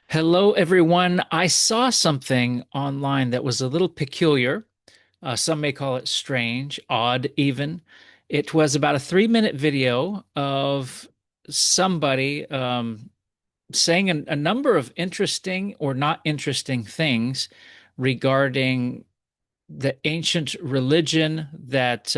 Hello, everyone. I saw something online that was a little peculiar. Some may call it strange, odd, even. It was about a 3-minute video of somebody saying a number of interesting or not interesting things regarding the ancient religion that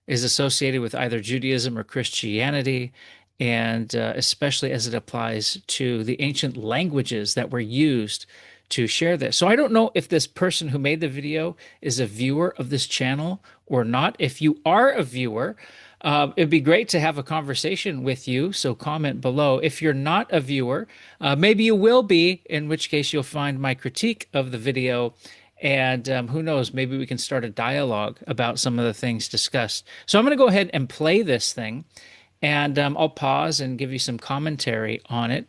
is associated with either Judaism or Christianity, and especially as it applies to the ancient languages that were used to share this. So I don't know if this person who made the video is a viewer of this channel or not. If you are a viewer, it'd be great to have a conversation with you. So comment below. If you're not a viewer, maybe you will be, in which case you'll find my critique of the video, and who knows, maybe we can start a dialogue about some of the things discussed. So I'm going to go ahead and play this thing, and I'll pause and give you some commentary on it.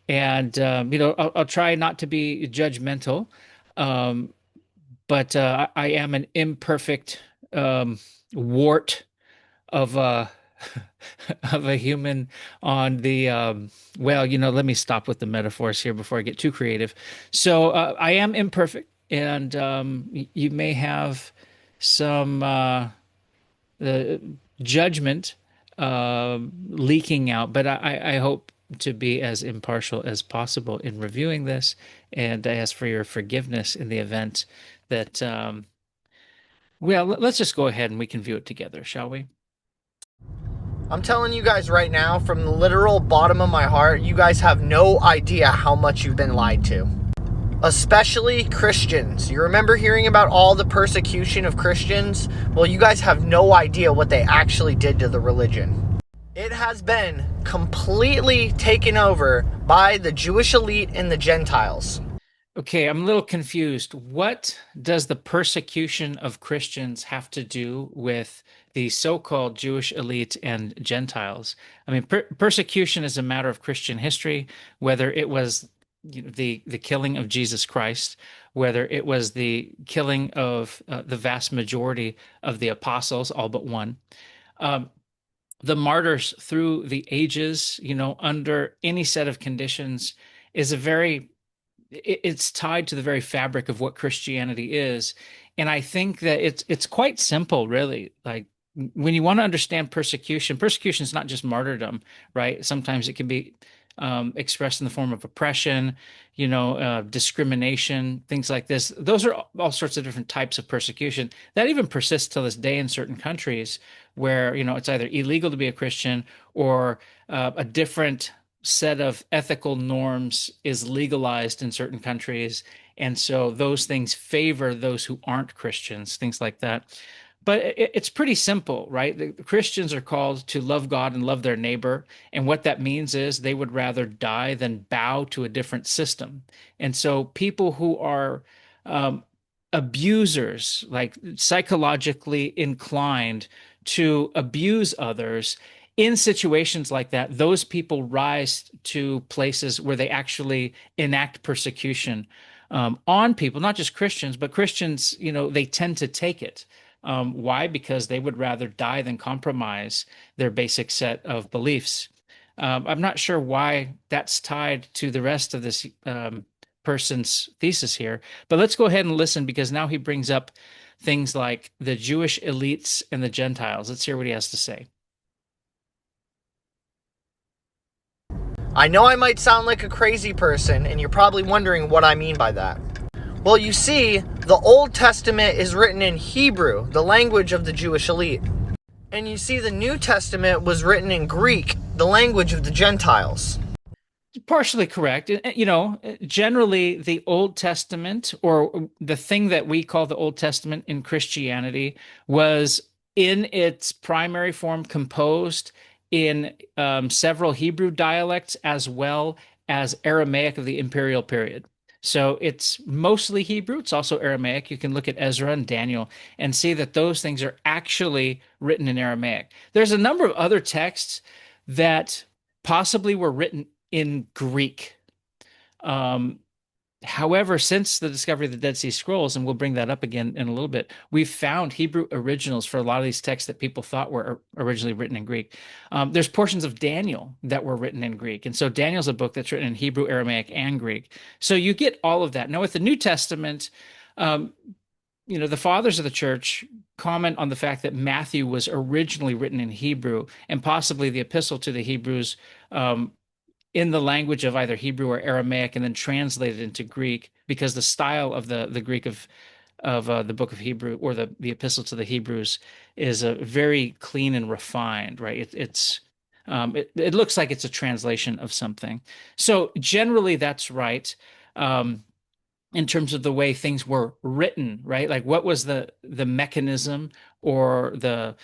And, I'll try not to be judgmental, um, but I am an imperfect wart of a, of a human on the, let me stop with the metaphors here before I get too creative. So I am imperfect, and you may have some uh, judgment leaking out, but I hope to be as impartial as possible in reviewing this, and I ask for your forgiveness in the event that, let's just go ahead and we can view it together, shall we? I'm telling you guys right now, from the literal bottom of my heart, you guys have no idea how much you've been lied to. Especially Christians. You remember hearing about all the persecution of Christians? Well, you guys have no idea what they actually did to the religion. It has been completely taken over by the Jewish elite and the Gentiles. Okay, I'm a little confused. What does the persecution of Christians have to do with the so-called Jewish elite and Gentiles? I mean, persecution is a matter of Christian history, whether it was the killing of Jesus Christ, whether it was the killing of the vast majority of the apostles, all but one. Um, the martyrs through the ages, under any set of conditions, is a very it's tied to the very fabric of what Christianity is. And I think that it's quite simple, really. Like, when you want to understand persecution is not just martyrdom, right? Sometimes it can be expressed in the form of oppression, discrimination, things like this. Those are all sorts of different types of persecution that even persists to this day in certain countries where, it's either illegal to be a Christian, or a different set of ethical norms is legalized in certain countries. And so those things favor those who aren't Christians, things like that. But it's pretty simple, right? The Christians are called to love God and love their neighbor. And what that means is they would rather die than bow to a different system. And so people who are um, abusers, like psychologically inclined to abuse others, in situations like that, those people rise to places where they actually enact persecution on people, not just Christians, but Christians, they tend to take it. Why? Because they would rather die than compromise their basic set of beliefs. I'm not sure why that's tied to the rest of this person's thesis here, but let's go ahead and listen, because now he brings up things like the Jewish elites and the Gentiles. Let's hear what he has to say. I know I might sound like a crazy person, and you're probably wondering what I mean by that. Well, you see, the Old Testament is written in Hebrew, the language of the Jewish elite. And you see, the New Testament was written in Greek, the language of the Gentiles. Partially correct. Generally, the Old Testament, or the thing that we call the Old Testament in Christianity, was in its primary form composed in several Hebrew dialects as well as Aramaic of the imperial period. So it's mostly Hebrew. It's also Aramaic. You can look at Ezra and Daniel and see that those things are actually written in Aramaic. There's a number of other texts that possibly were written in Greek. Um, However, since the discovery of the Dead Sea Scrolls, and we'll bring that up again in a little bit, we've found Hebrew originals for a lot of these texts that people thought were originally written in Greek. There's portions of Daniel that were written in Greek. And so Daniel's a book that's written in Hebrew, Aramaic, and Greek. So you get all of that. Now, with the New Testament, um, the fathers of the church comment on the fact that Matthew was originally written in Hebrew, and possibly the epistle to the Hebrews um, in the language of either Hebrew or Aramaic, and then translated into Greek, because the style of the Greek of the book of Hebrew, or the epistle to the Hebrews, is very clean and refined, right? It looks like it's a translation of something. So generally, that's right. In terms of the way things were written, right? Like, what was the mechanism, or the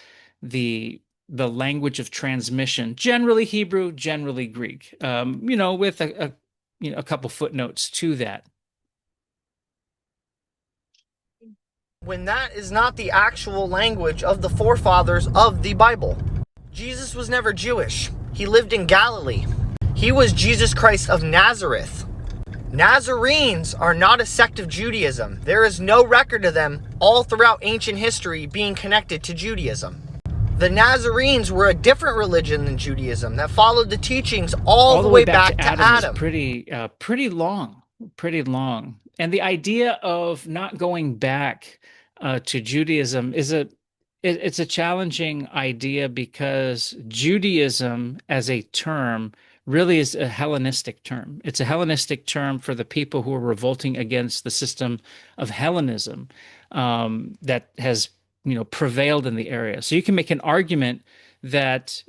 the language of transmission? Generally Hebrew, generally Greek. With a couple footnotes to that. When that is not the actual language of the forefathers of the Bible. Jesus was never Jewish. He lived in Galilee. He was Jesus Christ of Nazareth. Nazarenes are not a sect of Judaism. There is no record of them all throughout ancient history being connected to Judaism. The Nazarenes were a different religion than Judaism that followed the teachings all the way back to Adam. Is pretty long, pretty long. And the idea of not going back to Judaism it's a challenging idea, because Judaism as a term really is a Hellenistic term. It's a Hellenistic term for the people who are revolting against the system of Hellenism that has, prevailed in the area. So you can make an argument that,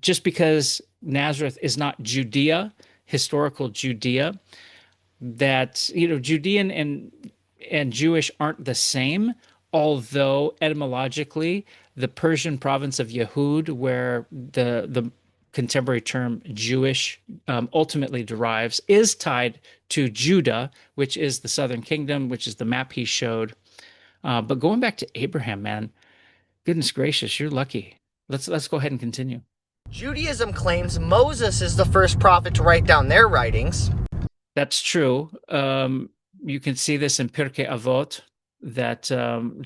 just because Nazareth is not Judea, historical Judea, that, Judean and Jewish aren't the same, although etymologically the Persian province of Yehud, where the contemporary term Jewish ultimately derives, is tied to Judah, which is the southern kingdom, which is the map he showed. But going back to Abraham, man, goodness gracious, you're lucky. Let's go ahead and continue. Judaism claims Moses is the first prophet to write down their writings. That's true. You can see this in Pirkei Avot, that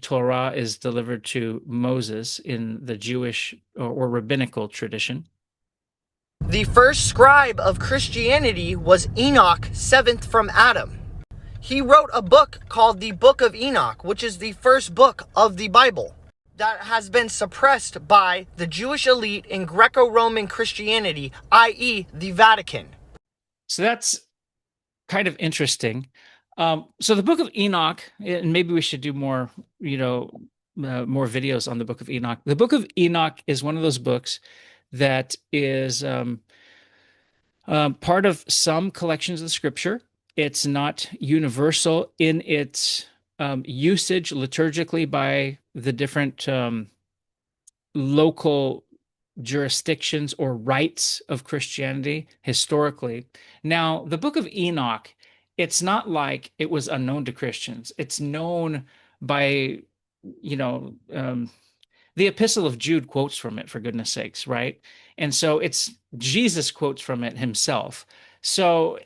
Torah is delivered to Moses in the Jewish or rabbinical tradition. The first scribe of Christianity was Enoch, seventh from Adam. He wrote a book called the Book of Enoch, which is the first book of the Bible that has been suppressed by the Jewish elite in Greco-Roman Christianity, i.e. the Vatican. So that's kind of interesting. So the Book of Enoch, and maybe we should do more, more videos on the Book of Enoch. The Book of Enoch is one of those books that is part of some collections of the Scripture. It's not universal in its usage liturgically by the different local jurisdictions or rites of Christianity historically. Now, the Book of Enoch, it's not like it was unknown to Christians. It's known by, the Epistle of Jude quotes from it, for goodness sakes, right? And so it's Jesus quotes from it himself. So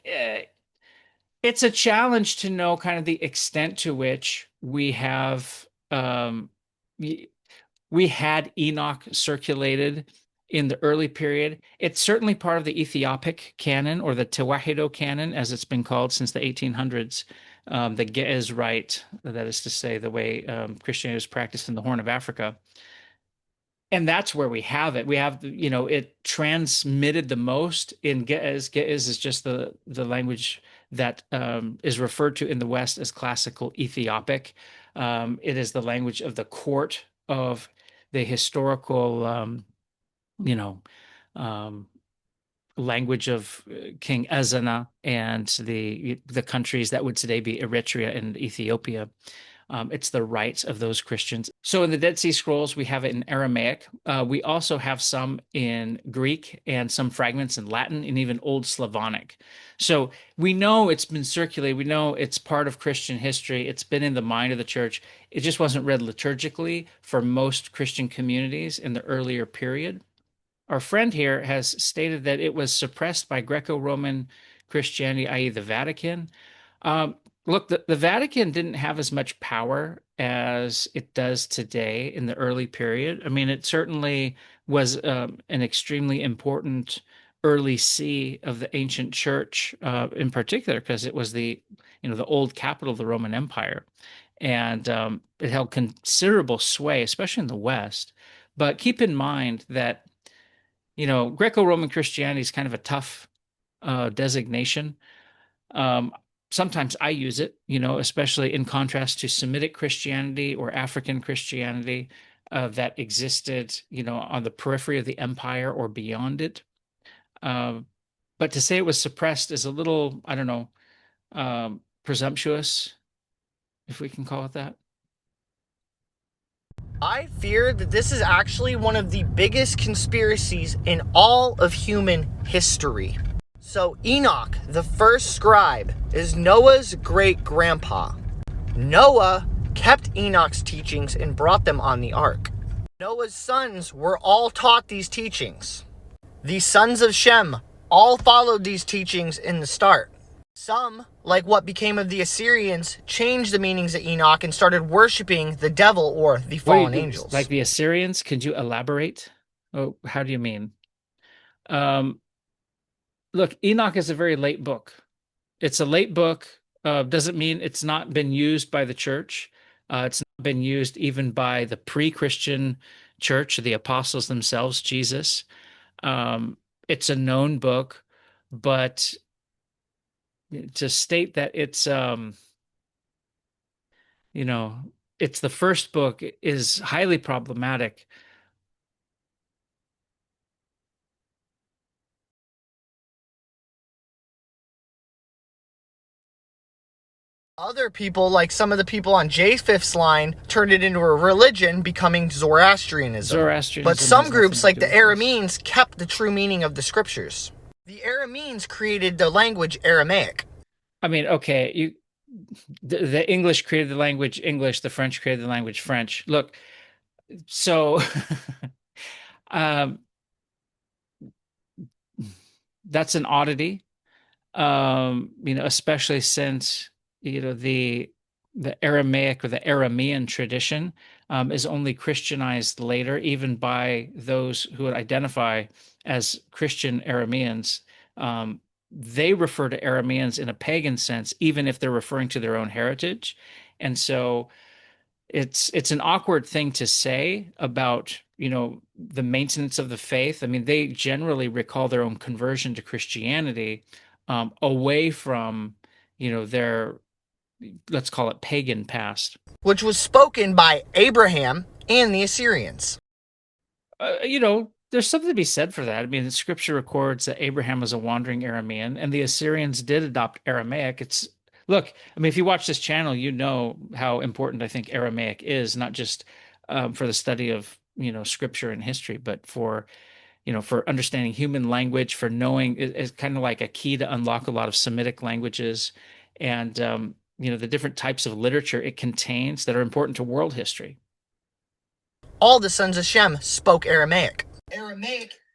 it's a challenge to know kind of the extent to which we have we had Enoch circulated in the early period. It's certainly part of the Ethiopic canon, or the Tewahedo canon, as it's been called since the 1800s. The Ge'ez rite, that is to say, the way Christianity was practiced in the Horn of Africa. And that's where we have it. We have, it transmitted the most in Ge'ez. Ge'ez is just the language that is referred to in the West as classical Ethiopic. It is the language of the court of the historical, language of King Ezana and the countries that would today be Eritrea and Ethiopia. It's the rights of those Christians. So in the Dead Sea Scrolls, we have it in Aramaic. We also have some in Greek and some fragments in Latin and even Old Slavonic. So we know it's been circulated. We know it's part of Christian history. It's been in the mind of the church. It just wasn't read liturgically for most Christian communities in the earlier period. Our friend here has stated that it was suppressed by Greco-Roman Christianity, i.e. the Vatican. Um, Look, the Vatican didn't have as much power as it does today in the early period. I mean, it certainly was an extremely important early see of the ancient church, in particular, because it was the old capital of the Roman Empire, and it held considerable sway, especially in the West. But keep in mind that, Greco-Roman Christianity is kind of a tough designation. um, Sometimes I use it, especially in contrast to Semitic Christianity or African Christianity that existed, on the periphery of the empire or beyond it. Uh, but to say it was suppressed is a little, I don't know, presumptuous, if we can call it that. I fear that this is actually one of the biggest conspiracies in all of human history. So Enoch, the first scribe, is Noah's great-grandpa. Noah kept Enoch's teachings and brought them on the ark. Noah's sons were all taught these teachings. The sons of Shem all followed these teachings in the start. Some, like what became of the Assyrians, changed the meanings of Enoch and started worshiping the devil or the fallen angels. Like the Assyrians, could you elaborate? Oh, how do you mean? Um, Look, Enoch is a very late book. It's a late book. Doesn't mean it's not been used by the church. It's not been used even by the pre-Christian church, the apostles themselves, Jesus. It's a known book, but to state that you know, it's the first book is highly problematic. Other people, like some of the people on J5th's line, turned it into a religion, becoming Zoroastrianism. But some groups, like the Aramenes, kept the true meaning of the scriptures. The Aramenes created the language Aramaic. I mean, okay, the English created the language English, the French created the language French. Look, so um, that's an oddity, especially since the Aramaic or the Aramean tradition is only Christianized later, even by those who would identify as Christian Arameans. They refer to Arameans in a pagan sense, even if they're referring to their own heritage. And so it's an awkward thing to say about, the maintenance of the faith. I mean, they generally recall their own conversion to Christianity, away from, their, let's call it, pagan past. Which was spoken by Abraham and the Assyrians. There's something to be said for that. I mean, the scripture records that Abraham was a wandering Aramean, and the Assyrians did adopt Aramaic. Look, I mean, if you watch this channel, you know how important I think Aramaic is, not just for the study of, scripture and history, but for understanding human language, for knowing it's kind of like a key to unlock a lot of Semitic languages, and the different types of literature it contains that are important to world history. All the sons of Shem spoke Aramaic.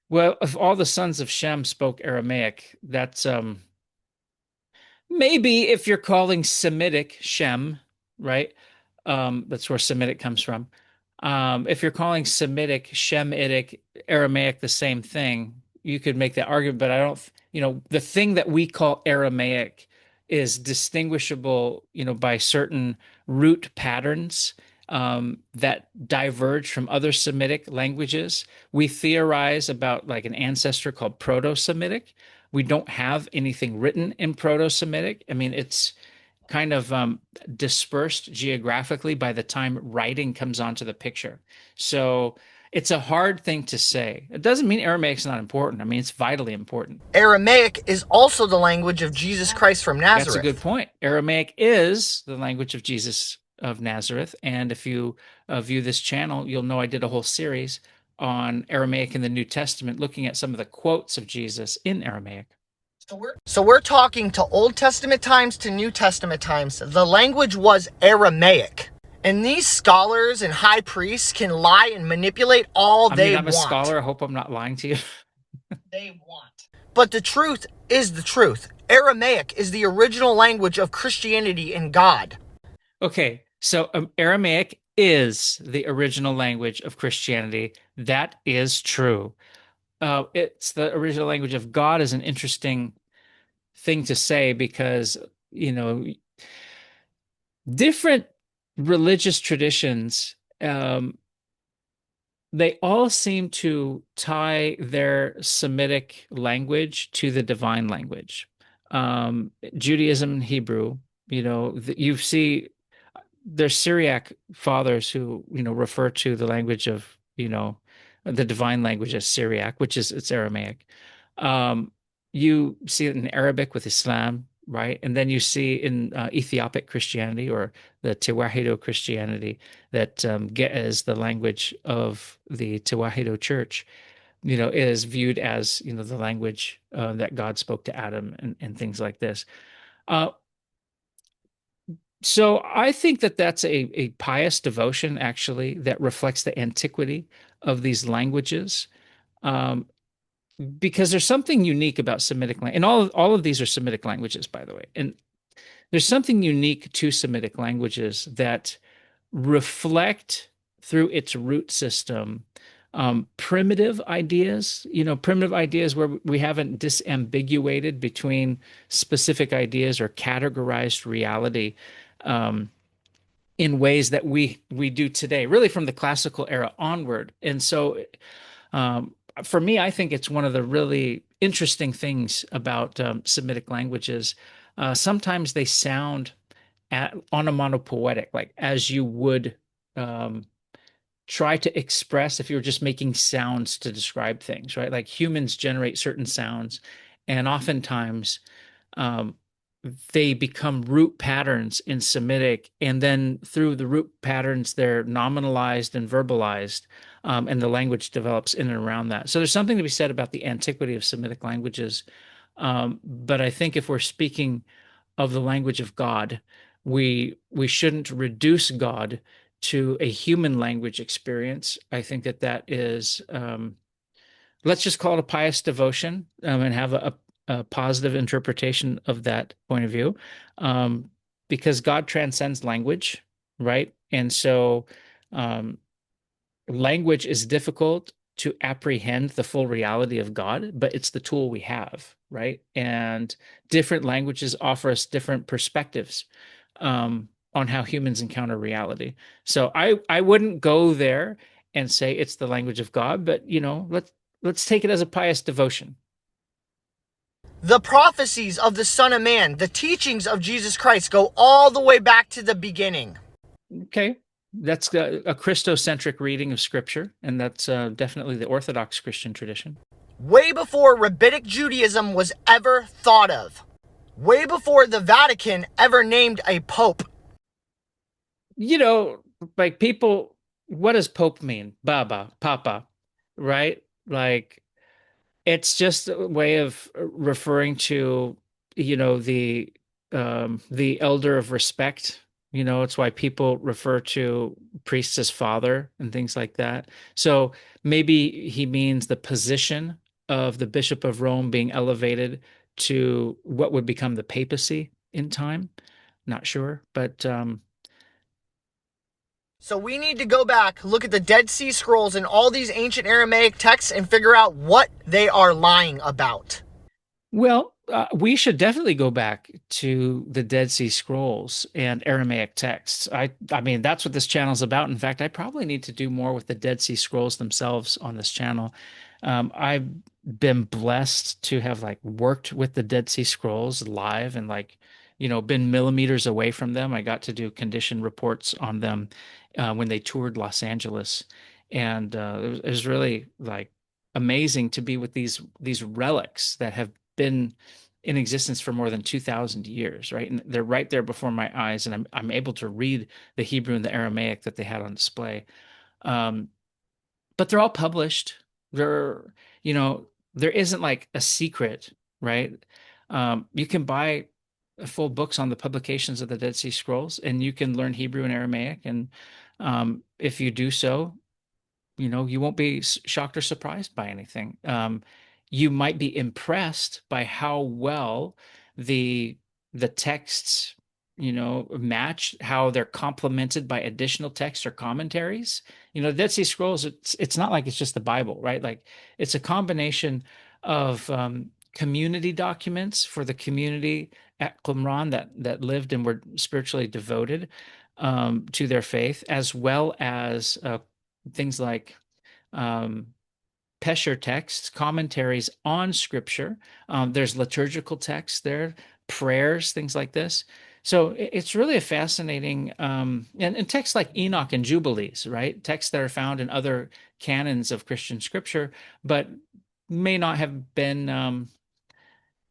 Well, if all the sons of Shem spoke Aramaic, that's maybe if you're calling Semitic Shem, right? That's where Semitic comes from. If you're calling Semitic, Shemitic, Aramaic the same thing, you could make that argument, but I don't, the thing that we call Aramaic is distinguishable, by certain root patterns that diverge from other Semitic languages. We theorize about like an ancestor called Proto-Semitic. We don't have anything written in Proto-Semitic. I mean, it's kind of dispersed geographically by the time writing comes onto the picture. So it's a hard thing to say. It doesn't mean Aramaic's not important. I mean, it's vitally important. Aramaic is also the language of Jesus Christ from Nazareth. That's a good point. Aramaic is the language of Jesus of Nazareth. And if you view this channel, you'll know I did a whole series on Aramaic in the New Testament, looking at some of the quotes of Jesus in Aramaic. So we're talking to Old Testament times to New Testament times. The language was Aramaic. And these scholars and high priests can lie and manipulate all they want. I'm a scholar. I hope I'm not lying to you. They want. But the truth is the truth. Aramaic is the original language of Christianity and God. Okay, so Aramaic is the original language of Christianity. That is true. It's the original language of God is an interesting thing to say because, you know, different religious traditions, they all seem to tie their Semitic language to the divine language. Judaism and Hebrew, you see there's Syriac fathers who, refer to the language of, the divine language as Syriac, which is it's Aramaic. Um, you see it in Arabic with Islam, right? And then you see in Ethiopic Christianity or the Tewahedo Christianity that Ge'ez, the language of the Tewahedo Church, is viewed as, the language that God spoke to Adam and things like this. Uh, so I think that that's a pious devotion, actually, that reflects the antiquity of these languages. Um, because there's something unique about Semitic language, and all of these are Semitic languages, by the way. And there's something unique to Semitic languages that reflect through its root system primitive ideas where we haven't disambiguated between specific ideas or categorized reality um, in ways that we do today, really from the classical era onward. And so, um, for me, I think it's one of the really interesting things about Semitic languages. Sometimes they sound onomatopoetic, like as you would um, try to express if you were just making sounds to describe things, right? Like humans generate certain sounds, and oftentimes um, they become root patterns in Semitic, and then through the root patterns, they're nominalized and verbalized, and the language develops in and around that. So there's something to be said about the antiquity of Semitic languages. But I think if we're speaking of the language of God, we shouldn't reduce God to a human language experience. I think that is let's just call it a pious devotion and have a positive interpretation of that point of view, um, because God transcends language, right? And so um, language is difficult to apprehend the full reality of God, but it's the tool we have, right? And different languages offer us different perspectives on how humans encounter reality. So I wouldn't go there and say it's the language of God, but let's take it as a pious devotion. The prophecies of the Son of Man, the teachings of Jesus Christ go all the way back to the beginning. Okay. That's a Christocentric reading of scripture, and that's definitely the Orthodox Christian tradition. Way before Rabbinic Judaism was ever thought of. Way before the Vatican ever named a pope. You know, like people, what does Pope mean? Baba, Papa, right? Like it's just a way of referring to, the elder of respect. It's why people refer to priests as father and things like that. So maybe he means the position of the Bishop of Rome being elevated to what would become the papacy in time. Not sure, but So we need to go back, look at the Dead Sea Scrolls and all these ancient Aramaic texts and figure out what they are lying about. well, we should definitely go back to the Dead Sea Scrolls and Aramaic texts. I mean, that's what this channel is about. In fact, I probably need to do more with the Dead Sea Scrolls themselves on this channel. I've been blessed to have like worked with the Dead Sea Scrolls live and like, been millimeters away from them. I got to do condition reports on them when they toured Los Angeles, and it was really like amazing to be with these relics that have been in existence for more than 2,000 years, right? And they're right there before my eyes, and I'm able to read the Hebrew and the Aramaic that they had on display. Um, but they're all published. They're, there isn't like a secret, right? You can buy full books on the publications of the Dead Sea Scrolls, and you can learn Hebrew and Aramaic. And if you do so, you won't be shocked or surprised by anything. you might be impressed by how well the the texts, match, how they're complemented by additional texts or commentaries. The Dead Sea Scrolls, it's not like it's just the Bible, right? Like it's a combination of community documents for the community at Qumran that lived and were spiritually devoted to their faith, as well as things like um, Pesher texts, commentaries on scripture. There's liturgical texts there, prayers, things like this. So it's really a fascinating, and texts like Enoch and Jubilees, right? Texts that are found in other canons of Christian scripture, but may not have been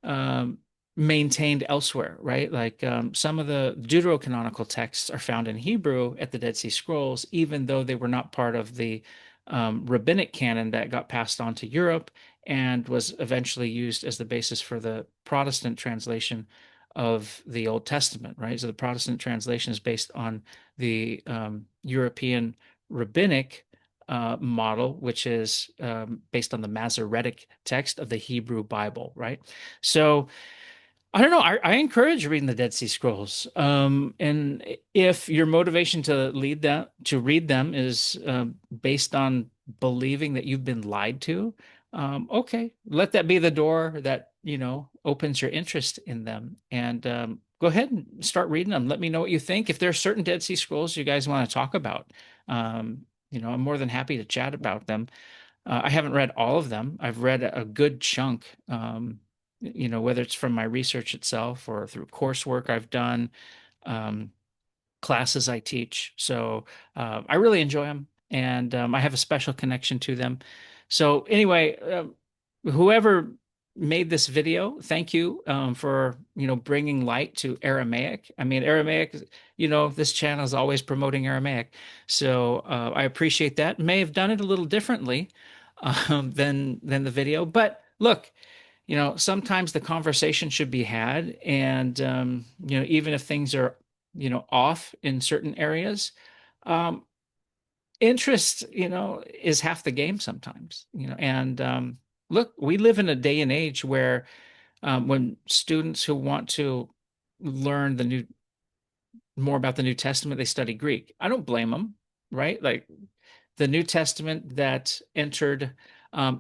um, maintained elsewhere, right? Like some of the deuterocanonical texts are found in Hebrew at the Dead Sea Scrolls, even though they were not part of the rabbinic canon that got passed on to Europe and was eventually used as the basis for the Protestant translation of the Old Testament, right? So the Protestant translation is based on the European rabbinic model, which is based on the Masoretic text of the Hebrew Bible, right? So I don't know. I encourage reading the Dead Sea Scrolls. And if your motivation to read them is based on believing that you've been lied to, okay, let that be the door that, opens your interest in them. And go ahead and start reading them. Let me know what you think. If there are certain Dead Sea Scrolls you guys want to talk about, I'm more than happy to chat about them. I haven't read all of them. I've read a good chunk, whether it's from my research itself or through coursework I've done, um, classes I teach. So I really enjoy them, and I have a special connection to them. So anyway, whoever made this video, thank you for bringing light to Aramaic. I mean, Aramaic. This channel is always promoting Aramaic, so I appreciate that. May have done it a little differently than the video, but look. Sometimes the conversation should be had, and even if things are off in certain areas, um, interest is half the game sometimes. And look, we live in a day and age where when students who want to learn the new more about the New Testament, they study Greek. I don't blame them, right? Like the New Testament that entered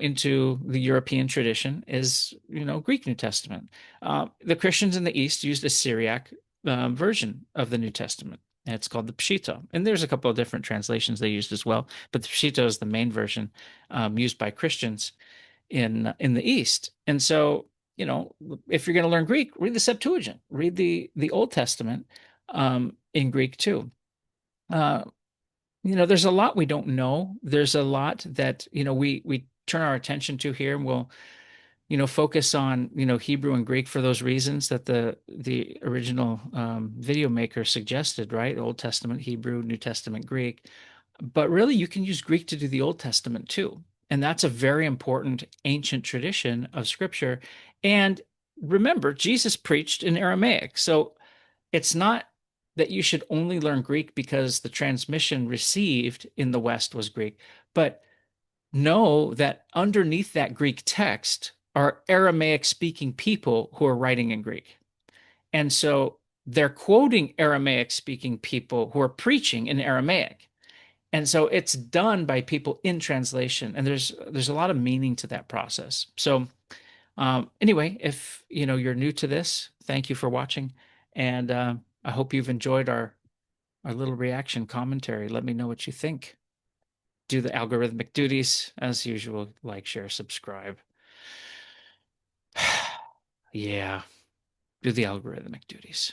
into the European tradition is, Greek New Testament. The Christians in the East used a Syriac version of the New Testament. And it's called the Peshitta. And there's a couple of different translations they used as well, but the Peshitta is the main version used by Christians in the East. And so, if you're going to learn Greek, read the Septuagint, read the Old Testament in Greek too. Uh, there's a lot we don't know. There's a lot that, we turn our attention to here, and we'll, focus on, Hebrew and Greek for those reasons that the original video maker suggested, right? Old Testament Hebrew, New Testament Greek. But really, you can use Greek to do the Old Testament too. And that's a very important ancient tradition of Scripture. And remember, Jesus preached in Aramaic. So it's not that you should only learn Greek because the transmission received in the West was Greek, but know that underneath that Greek text are Aramaic speaking people who are writing in Greek. And so they're quoting Aramaic speaking people who are preaching in Aramaic. And so it's done by people in translation. And there's a lot of meaning to that process. So anyway, if you're new to this, thank you for watching. And I hope you've enjoyed our little reaction commentary. Let me know what you think. Do the algorithmic duties as usual, like, share, subscribe. Yeah, do the algorithmic duties.